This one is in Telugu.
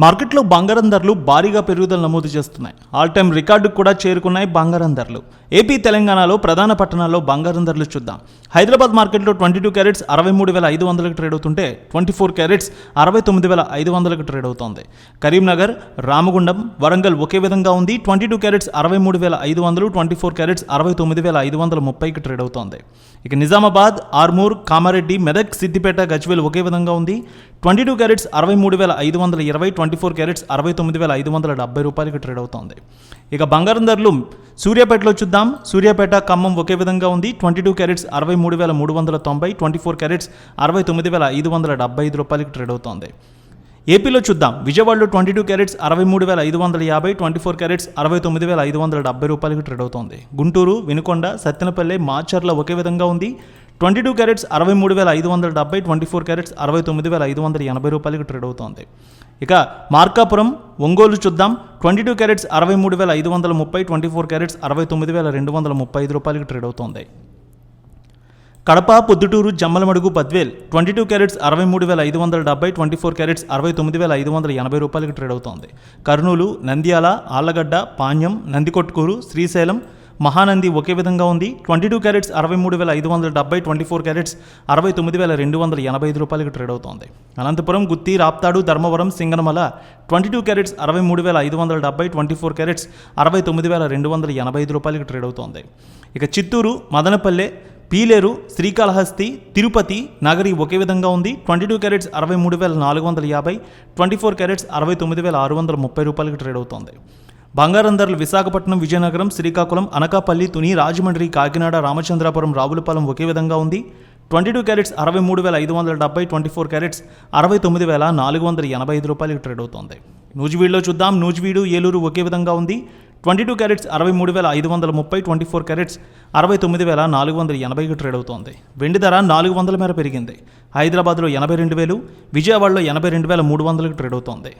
మార్కెట్లో బంగారం ధరలు భారీగా పెరుగుదల నమోదు చేస్తున్నాయి. ఆల్ టైమ్ రికార్డుకు కూడా చేరుకున్నాయి బంగారం ధరలు. ఏపీ, తెలంగాణలో ప్రధాన పట్టణాల్లో బంగారం ధరలు చూద్దాం. హైదరాబాద్ మార్కెట్లో 22 క్యారెట్స్ 63,500కి ట్రేడ్ అవుతుంటే 24 క్యారెట్స్ 69,500కి ట్రేడ్ అవుతోంది. కరీంనగర్, రామగుండం, వరంగల్ ఒకే విధంగా ఉంది. 22 క్యారెట్స్ 63,500, 24 క్యారెట్స్ 69,530కి ట్రేడ్ అవుతోంది. ఇక నిజామాబాద్, ఆర్మూర్, కామారెడ్డి, మెదక్, సిద్దిపేట, గజ్వేల్ ఒకే విధంగా ఉంది. 22 క్యారెట్స్ 63,520, 24 క్యారెట్స్ 69,570 రూపాయలకి ట్రేడ్ అవుతోంది. ఇక బంగారం ధరలు సూర్యాపేటలో చూద్దాం. సూర్యాపేట, ఖమ్మం ఒకే విధంగా ఉంది. 22 క్యారెట్స్ 63,390, 24 క్యారెట్స్ 69,575 రూపాయలకి ట్రేడ్ అవుతోంది. ఏపీలో చూద్దాం. విజయవాడలో 22 క్యారెట్స్ 63,550, 24 క్యారెట్స్ 69,570 రూపాయలకి ట్రేడ్ అవుతోంది. గుంటూరు, వినుకొండ, సత్తెనపల్లి, మాచర్ల ఒకే విధంగా ఉంది. 22 క్యారెట్స్ 63,570, 24 క్యారెట్స్ 69,580 రూపాయలకి ట్రేడ్ అవుతోంది. ఇక మార్కాపురం, ఒంగోలు చూద్దాం. 22 క్యారెట్స్ 63,530, 24 క్యారెట్స్ 69,235 రూపాయలకి ట్రేడ్ అవుతోంది. కడప, పొద్దుటూరు, జమ్మలమడుగు, బద్వేల్ 22 క్యారెట్స్ 63,570, 24 క్యారెట్స్ 69,580 రూపాయలకి ట్రేడ్ అవుతోంది. కర్నూలు, నంద్యాల, ఆళ్లగడ్డ, పాణ్యం, నందికొట్కూరు, శ్రీశైలం, మహానంది ఒకే విధంగా ఉంది. 22 క్యారెట్స్ 63,570, 24 క్యారెట్స్ 69,285 రూపాయలకి ట్రేడ్ అవుతోంది. అనంతపురం, గుత్తి, రాప్తాడు, ధర్మవరం, సింగనమల 22 క్యారెట్స్ 63,570, 24 క్యారెట్స్ 69,285 రూపాయలకి ట్రేడ్ అవుతోంది. ఇక చిత్తూరు, మదనపల్లె, పీలేరు, శ్రీకాళహస్తి, తిరుపతి, నగరి ఒకే విధంగా ఉంది. 22 క్యారెట్స్ 63,450, 24 క్యారెట్స్ 69,630 రూపాయలకి ట్రేడ్ అవుతోంది. బంగారం ధరలు విశాఖపట్నం, విజయనగరం, శ్రీకాకుళం, అనకాపల్లి, తుని, రాజమండ్రి, కాకినాడ, రామచంద్రాపురం, రావులపాలెం ఒకే విధంగా ఉంది. 22 క్యారెట్స్ 63,570, 24 క్యారెట్స్ 69,485 రూపాయలకి ట్రేడ్ అవుతోంది. నూజివీడులో చూద్దాం. నూజివీడు, ఏలూరు ఒకే విధంగా ఉంది. 22 క్యారెట్స్ 63,530, 24 క్యారెట్స్ 69,480కి ట్రేడ్ అవుతోంది. వెండి ధర 400 మేర పెరిగింది. హైదరాబాద్లో 82,000, విజయవాడలో 82,300కి ట్రేడ్ అవుతోంది.